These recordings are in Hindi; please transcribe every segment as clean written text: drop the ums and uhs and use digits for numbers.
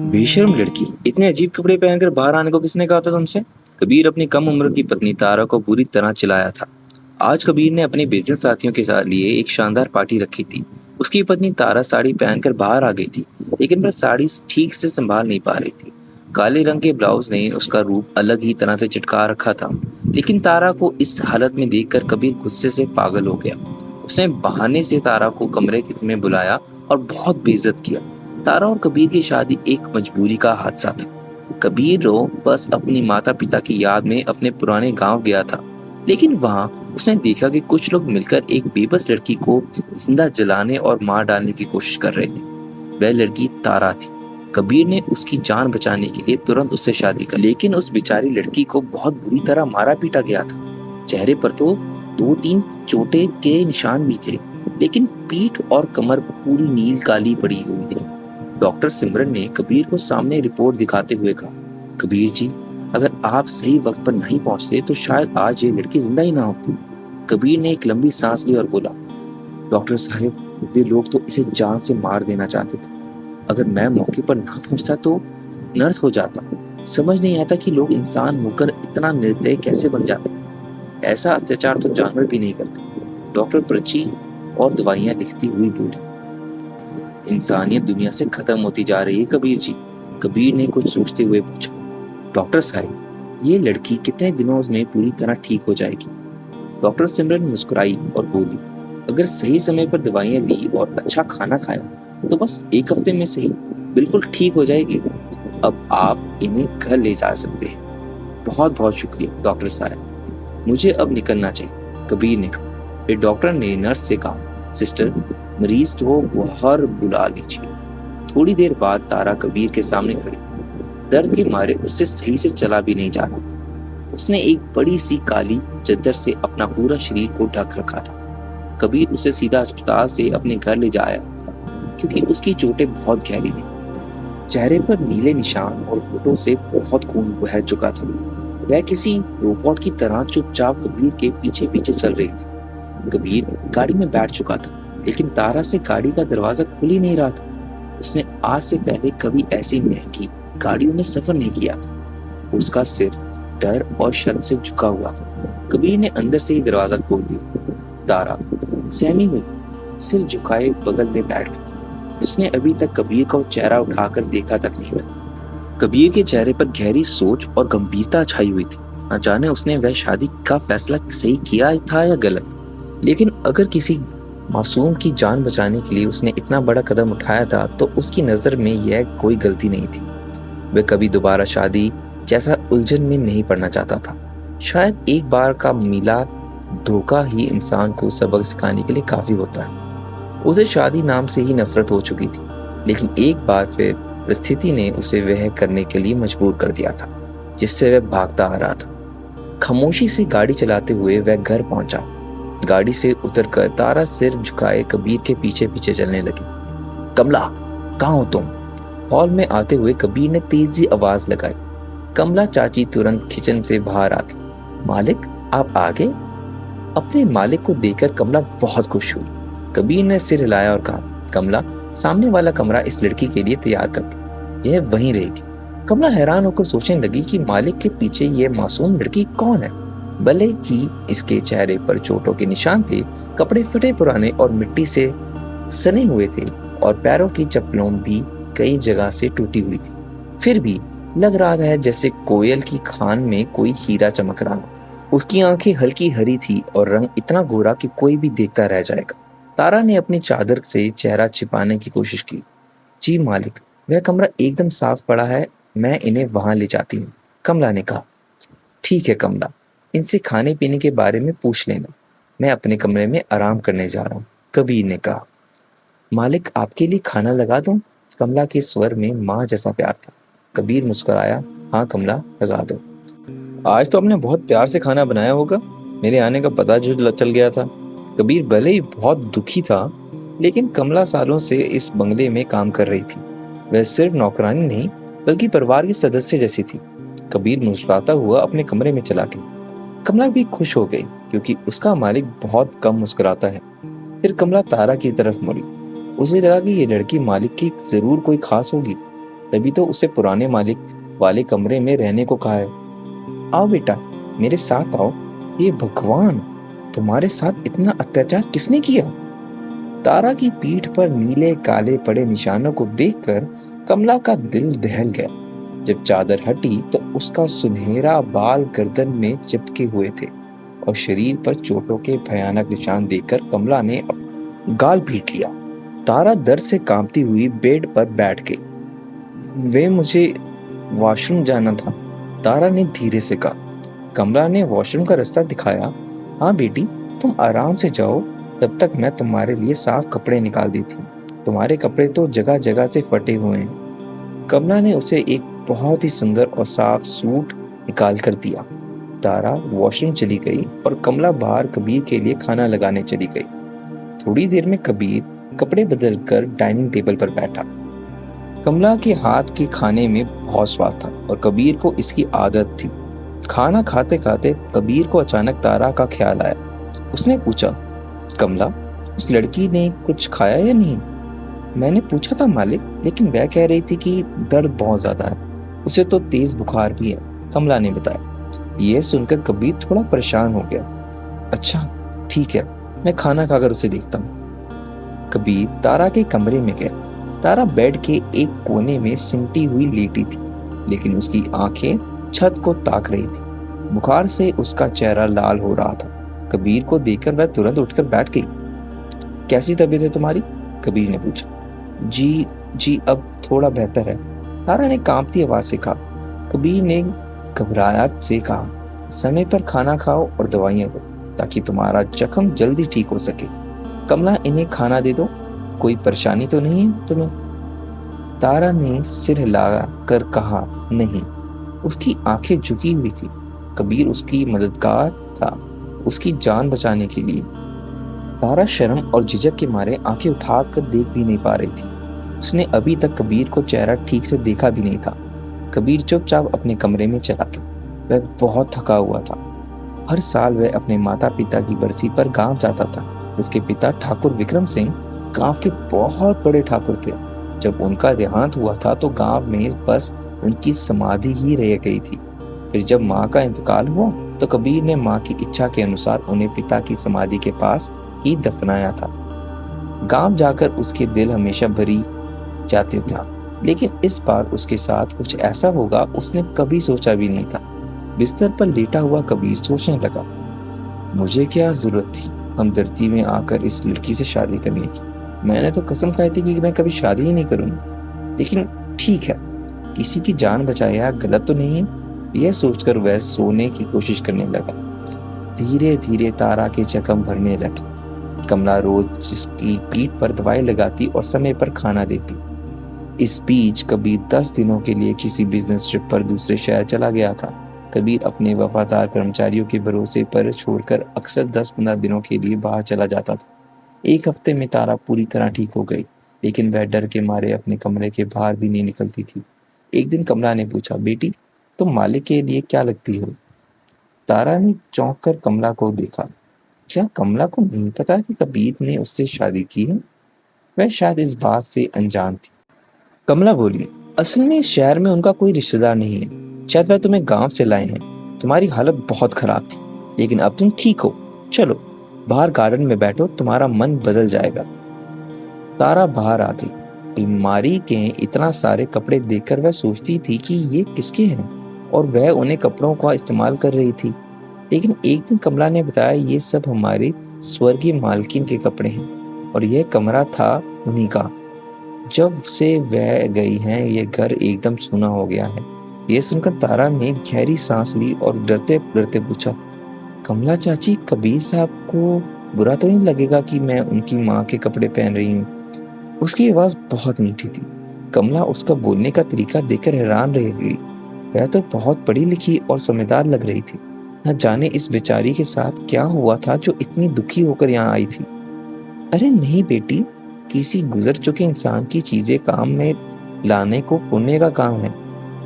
बेशर्म लड़की, इतने अजीब कपड़े पहनकर बाहर आने को किसने कहा था तुमसे? कबीर अपनी कम उम्र की पत्नी तारा को बुरी तरह चिल्लाया था। आज कबीर ने अपने बिजनेस साथियों के साथ लिए एक शानदार पार्टी रखी थी। उसकी पत्नी तारा साड़ी पहनकर बाहर आ गई थी, लेकिन वह साड़ी ठीक से संभाल नहीं पा रही थी। काले रंग के ब्लाउज ने उसका रूप अलग ही तरह से चिटका रखा था। लेकिन तारा को इस हालत में देखकर कबीर गुस्से से पागल हो गया। उसने बहाने से तारा को कमरे में बुलाया और बहुत बेइज्जत किया। तारा और कबीर की शादी एक मजबूरी का हादसा था। कबीर रो बस अपनी माता पिता की याद में अपने पुराने गांव गया था, लेकिन वहां उसने देखा कि कुछ लोग मिलकर एक बेबस लड़की को जिंदा जलाने और मार डालने की कोशिश कर रहे थे। वह लड़की तारा थी। कबीर ने उसकी जान बचाने के लिए तुरंत उससे शादी कर, लेकिन उस बेचारी लड़की को बहुत बुरी तरह मारा पीटा गया था। चेहरे पर तो 2-3 चोटें के निशान भी थे, लेकिन पीठ और कमर पूरी नील काली पड़ी हुई थी। डॉक्टर सिमरन ने कबीर को सामने रिपोर्ट दिखाते हुए कहा, कबीर जी, अगर आप सही वक्त पर नहीं पहुंचते तो शायद आज ये लड़की जिंदा ही ना होती। कबीर ने एक लंबी सांस ली और बोला, डॉक्टर साहब, वे लोग तो इसे जान से मार देना चाहते थे। अगर मैं मौके पर ना पहुंचता तो नर्स हो जाता। समझ नहीं आता कि लोग इंसान होकर इतना निर्दयी कैसे बन जाते हैं। ऐसा अत्याचार तो जानवर भी नहीं करते। डॉक्टर पर्ची और दवाइयां लिखती हुई बोली, इंसानियत दुनिया से खत्म होती जा रही है कबीर जी। कबीर ने कुछ सोचते हुए पूछा, डॉक्टर साहब, ये लड़की कितने दिनों में पूरी तरह ठीक हो जाएगी? डॉक्टर सिमरन मुस्कुराई और बोली, अगर सही समय पर दवाइयां ली और अच्छा खाना खाया तो बस 1 हफ्ते में सही बिल्कुल ठीक हो जाएगी। अब आप इन्हें घर ले जा सकते हैं। बहुत बहुत शुक्रिया डॉक्टर साहब, मुझे अब निकलना चाहिए, कबीर ने कहा। फिर डॉक्टर ने नर्स से कहा, सिस्टर, मरीज को बाहर बुला लीजिए। थोड़ी देर बाद तारा कबीर के सामने खड़ी थी। दर्द के मारे उससे सही से चला भी नहीं जा रहा था। उसने एक बड़ी सी काली चद्दर से अपना पूरा शरीर को ढक रखा था। कबीर उसे सीधा अस्पताल से अपने घर ले जाया था, क्योंकि उसकी चोटें बहुत गहरी थी। चेहरे पर नीले निशान और होठों से बहुत खून बह चुका था। वह किसी रोबोट की तरह चुपचाप कबीर के पीछे पीछे चल रही थी। कबीर गाड़ी में बैठ चुका था, लेकिन तारा से गाड़ी का दरवाजा खुल ही नहीं रहा था। उसने आज से पहले कभी ऐसी महंगी गाड़ियों में सफर नहीं किया था। उसका सिर डर और शर्म से झुका हुआ था। कबीर ने अंदर से ही दरवाजा खोल दिया। तारा सहमी हुई सिर झुकाए बगल में बैठ गई। उसने अभी तक कबीर का चेहरा उठाकर देखा तक नहीं था। कबीर के चेहरे पर गहरी सोच और गंभीरता छाई हुई थी। न जाने उसने वह शादी का फैसला सही किया था या गलत, लेकिन अगर किसी मासूम की जान बचाने के लिए उसने इतना बड़ा कदम उठाया था तो उसकी नज़र में यह कोई गलती नहीं थी। वह कभी दोबारा शादी जैसा उलझन में नहीं पड़ना चाहता था। शायद एक बार का मिला धोखा ही इंसान को सबक सिखाने के लिए काफ़ी होता है। उसे शादी नाम से ही नफरत हो चुकी थी, लेकिन एक बार फिर परिस्थिति ने उसे वह करने के लिए मजबूर कर दिया था जिससे वह भागता आ रहा था। खामोशी से गाड़ी चलाते हुए वह घर पहुंचा। गाड़ी से उतरकर तारा सिर झुकाए कबीर के पीछे पीछे चलने लगी। कमला, कहाँ हो तुम? हॉल में आते हुए कबीर ने तेजी आवाज लगाई। कमला चाची तुरंत किचन से बाहर आ गई। मालिक, आप आ गए? अपने मालिक को देखकर कमला बहुत खुश हुई। कबीर ने सिर हिलाया और कहा, कमला, सामने वाला कमरा इस लड़की के लिए तैयार कर दो, यह वहीं रहेगी। कमला हैरान होकर सोचने लगी कि मालिक के पीछे यह मासूम लड़की कौन है। भले ही इसके चेहरे पर चोटों के निशान थे, कपड़े फटे पुराने और मिट्टी से सने हुए थे और पैरों की चप्पलों भी कई जगह से टूटी हुई थी, फिर भी लग रहा है जैसे कोयल की खान में कोई हीरा चमक रहा हो। उसकी आंखें हल्की हरी थी और रंग इतना गोरा कि कोई भी देखता रह जाएगा। तारा ने अपनी चादर से चेहरा छिपाने की कोशिश की। जी मालिक, वह कमरा एकदम साफ पड़ा है, मैं इन्हें वहां ले जाती हूँ, कमला ने कहा। ठीक है कमला, इनसे खाने पीने के बारे में पूछ लेना, मैं अपने कमरे में आराम करने जा रहा हूँ, कबीर ने कहा। मालिक, आपके लिए खाना लगा दूं? कमला के स्वर में माँ जैसा प्यार था। कबीर मुस्कुराया, हाँ कमला, लगा दो। आज तो आपने बहुत प्यार से खाना बनाया होगा, मेरे आने का पता जो चल गया था। कबीर भले ही बहुत दुखी था, लेकिन कमला सालों से इस बंगले में काम कर रही थी। वह सिर्फ नौकरानी नहीं बल्कि परिवार की सदस्य जैसी थी। कबीर मुस्कुराता हुआ अपने कमरे में चला गया। कमला भी खुश हो गई क्योंकि उसका मालिक बहुत कम मुस्कुराता है। फिर कमला तारा की तरफ मुड़ी। उसे लगा कि ये लड़की मालिक की जरूर कोई खास होगी। तभी तो उसे पुराने मालिक वाले कमरे में रहने को कहा है। आओ बेटा, मेरे साथ आओ। ये भगवान, तुम्हारे साथ इतना अत्याचार किसने किया? तारा की पीठ पर नीले काले पड़े निशानों को देखकर कमला का दिल दहल गया। जब चादर हटी तो उसका सुनहरा बाल गर्दन में चिपके हुए थे और शरीर पर चोटों के भयानक निशान देखकर कमला ने गाल पीट लिया। तारा दर्द से कांपती हुई बेड पर बैठ गई। वे मुझे वॉशरूम जाना था, तारा ने धीरे से कहा। कमला ने वॉशरूम का रास्ता दिखाया। हाँ बेटी, तुम आराम से जाओ, तब तक मैं तुम्हारे लिए साफ कपड़े निकाल देती हूँ। तुम्हारे कपड़े तो जगह जगह से फटे हुए हैं। कमला ने उसे एक बहुत ही सुंदर और साफ सूट निकाल कर दिया। तारा वॉशरूम चली गई और कमला बाहर कबीर के लिए खाना लगाने चली गई। थोड़ी देर में कबीर कपड़े बदलकर डाइनिंग टेबल पर बैठा। कमला के हाथ के खाने में बहुत स्वाद था और कबीर को इसकी आदत थी। खाना खाते खाते कबीर को अचानक तारा का ख्याल आया। उसने पूछा, कमला, उस लड़की ने कुछ खाया या नहीं? मैंने पूछा था मालिक, लेकिन वह कह रही थी कि दर्द बहुत ज्यादा है, उसे तो तेज बुखार भी है, कमला ने बताया। यह सुनकर कबीर थोड़ा परेशान हो गया। अच्छा ठीक है, मैं खाना खाकर उसे देखता हूँ। कबीर तारा के कमरे में गया। तारा बेड के एक कोने में सिमटी हुई लेटी थी, लेकिन उसकी आंखें छत को ताक रही थी। बुखार से उसका चेहरा लाल हो रहा था। कबीर को देखकर वह तुरंत उठकर बैठ गई। कैसी तबीयत है तुम्हारी? कबीर ने पूछा। जी अब थोड़ा बेहतर है, तारा ने कांपती आवाज से कहा। कबीर ने घबराहट से कहा, समय पर खाना खाओ और दवाइयां लो ताकि तुम्हारा जख्म जल्दी ठीक हो सके। कमला, इन्हें खाना दे दो, कोई परेशानी तो नहीं है तुम्हें? तारा ने सिर हिलाकर कहा, नहीं। उसकी आंखें झुकी हुई थी। कबीर उसकी मददगार था, उसकी जान बचाने के लिए। तारा शर्म और झिझक के मारे आंखें उठाकर देख भी नहीं पा रही थी। उसने अभी तक कबीर को चेहरा ठीक से देखा भी नहीं था। कबीर चुपचाप अपने कमरे में चला गया। वह बहुत थका हुआ था। हर साल वह अपने माता पिता की बरसी पर गांव जाता था। उसके पिता ठाकुर विक्रम सिंह गांव के बहुत बड़े ठाकुर थे। जब उनका देहांत हुआ था तो गांव में बस उनकी समाधि ही रह गई थी। फिर जब माँ का इंतकाल हुआ तो कबीर ने माँ की इच्छा के अनुसार उन्हें पिता की समाधि के पास ही दफनाया था। गांव जाकर उसके दिल हमेशा भरी जाते था, लेकिन इस बार उसके साथ कुछ ऐसा होगा उसने कभी सोचा भी नहीं था। बिस्तर पर लेटा हुआ कबीर सोचने लगा, मुझे क्या जरूरत थी हमदर्दी में आकर इस लड़की से शादी करने की। मैंने तो कसम खाई थी कि मैं कभी शादी ही नहीं करूंगा। लेकिन ठीक है, किसी की जान बचाया गलत तो नहीं है। यह सोचकर वह सोने की कोशिश करने लगा। धीरे धीरे तारा के जख्म भरने लगे। कमला रोज जिसकी पीठ पर दवाई लगाती और समय पर खाना देती। इस बीच कबीर 10 दिनों के लिए किसी बिजनेस ट्रिप पर दूसरे शहर चला गया था। कबीर अपने वफादार कर्मचारियों के भरोसे पर छोड़कर अक्सर 10-15 दिनों के लिए बाहर चला जाता था। एक हफ्ते में तारा पूरी तरह ठीक हो गई, लेकिन वह डर के मारे अपने कमरे के बाहर भी नहीं निकलती थी। एक दिन कमला ने पूछा, बेटी तुम मालिक के लिए क्या लगती हो? तारा ने चौंक कर कमला को देखा। क्या कमला को नहीं पता कि कबीर ने उससे शादी की है? वह शायद इस बात से अनजान थी। कमला बोली, असल में इस शहर में उनका कोई रिश्तेदार नहीं है। शायद वह तुम्हें गांव से लाए हैं। तुम्हारी हालत बहुत खराब थी, लेकिन अब तुम ठीक हो। चलो बाहर गार्डन में बैठो, तुम्हारा मन बदल जाएगा। तारा बाहर आ गई। अलमारी के इतना सारे कपड़े देखकर वह सोचती थी कि ये किसके हैं और वह उन्हें कपड़ों का इस्तेमाल कर रही थी। लेकिन एक दिन कमला ने बताया, ये सब हमारी स्वर्गीय मालकिन के कपड़े हैं और यह कमरा था उन्हीं का। जब से वह गई हैं यह घर एकदम सूना हो गया है। यह सुनकर तारा ने गहरी सांस ली और डरते डरते पूछा, कमला चाची, कबीर साहब को बुरा तो नहीं लगेगा कि मैं उनकी माँ के कपड़े पहन रही हूँ? उसकी आवाज बहुत मीठी थी। कमला उसका बोलने का तरीका देखकर हैरान रह गई। वह तो बहुत पढ़ी लिखी और समझदार लग रही थी। न जाने इस बेचारी के साथ क्या हुआ था जो इतनी दुखी होकर यहाँ आई थी। अरे नहीं बेटी, किसी गुजर चुके इंसान की चीजें काम में लाने को पुण्य का काम है।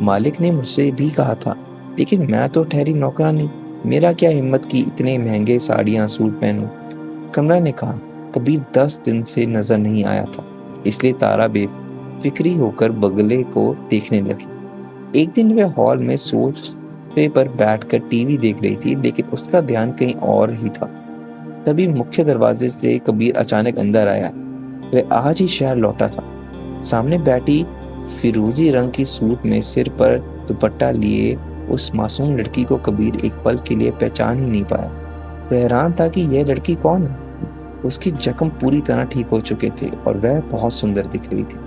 मालिक ने मुझसे भी कहा था, लेकिन मैं तो ठहरी नौकरानी। मेरा क्या हिम्मत कि इतने महंगे साड़ियाँ सूट पहनूं। कमला ने कहा, कबीर 10 दिन से नजर नहीं आया था, इसलिए तारा फिक्री होकर बगले को देखने लगी। एक दिन वह हॉल में सोफे पर बैठकर टीवी देख रही थी, लेकिन उसका ध्यान कहीं और ही था। तभी मुख्य दरवाजे से कबीर अचानक अंदर आया। वह आज ही शहर लौटा था। सामने बैठी फिरोजी रंग की सूट में सिर पर दुपट्टा लिए उस मासूम लड़की को कबीर एक पल के लिए पहचान ही नहीं पाया। वह हैरान था कि यह लड़की कौन है। उसके जख्म पूरी तरह ठीक हो चुके थे और वह बहुत सुंदर दिख रही थी।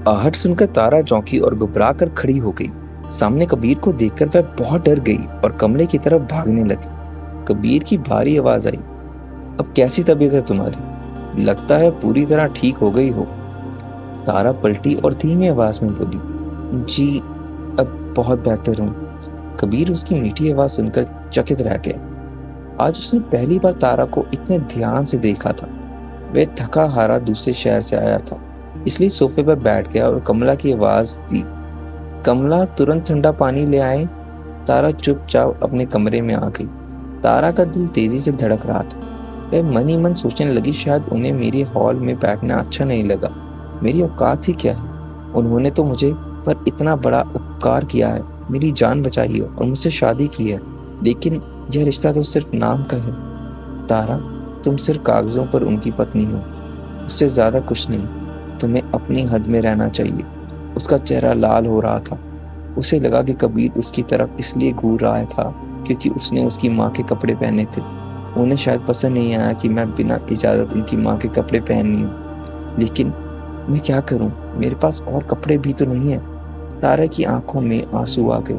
आहट सुनकर तारा चौंकी और घबरा कर खड़ी हो गई। सामने कबीर को देखकर वह बहुत डर गई और कमरे की तरफ भागने लगी। कबीर की भारी आवाज आई, अब कैसी तबीयत है तुम्हारी? लगता है पूरी तरह ठीक हो गई हो। तारा पलटी और धीमी आवाज में बोली, जी अब बहुत बेहतर हूँ। कबीर उसकी मीठी आवाज सुनकर चकित रह गया। आज उसने पहली बार तारा को इतने ध्यान से देखा था। वह थका हारा दूसरे शहर से आया था, इसलिए सोफे पर बैठ गया और कमला की आवाज दी, कमला तुरंत ठंडा पानी ले आए। तारा चुपचाप अपने कमरे में आ गई। तारा का दिल तेजी से धड़क रहा था। वह मन ही मन सोचने लगी, शायद उन्हें मेरे हॉल में बैठना अच्छा नहीं लगा। मेरी औकात ही क्या है? उन्होंने तो मुझे पर इतना बड़ा उपकार किया है, मेरी जान बचाई है और मुझसे शादी की है, लेकिन यह रिश्ता तो सिर्फ नाम का है। तारा, तुम सिर्फ कागजों पर उनकी पत्नी हो, उससे ज्यादा कुछ नहीं। तुम्हें अपनी हद में रहना चाहिए। उसका चेहरा लाल हो रहा था। उसे लगा कि कबीर उसकी तरफ इसलिए घूर रहा था क्योंकि उसने उसकी माँ के कपड़े पहने थे। उन्हें शायद पसंद नहीं आया कि मैं बिना इजाज़त उनकी माँ के कपड़े पहनी हूँ, लेकिन मैं क्या करूँ, मेरे पास और कपड़े भी तो नहीं है। तारा की आंखों में आंसू आ गए।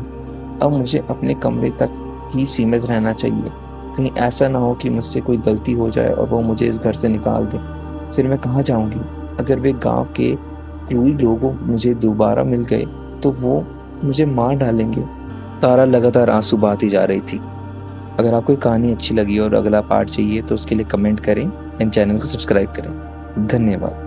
अब मुझे अपने कमरे तक ही सीमित रहना चाहिए। कहीं ऐसा ना हो कि मुझसे कोई गलती हो जाए और वो मुझे इस घर से निकाल दे। फिर मैं कहाँ जाऊँगी? अगर वे गांव के क्रूरी लोगों मुझे दोबारा मिल गए तो वो मुझे मार डालेंगे। तारा लगातार आंसू बहाती जा रही थी। अगर आपको कहानी अच्छी लगी और अगला पार्ट चाहिए तो उसके लिए कमेंट करें एंड चैनल को सब्सक्राइब करें। धन्यवाद।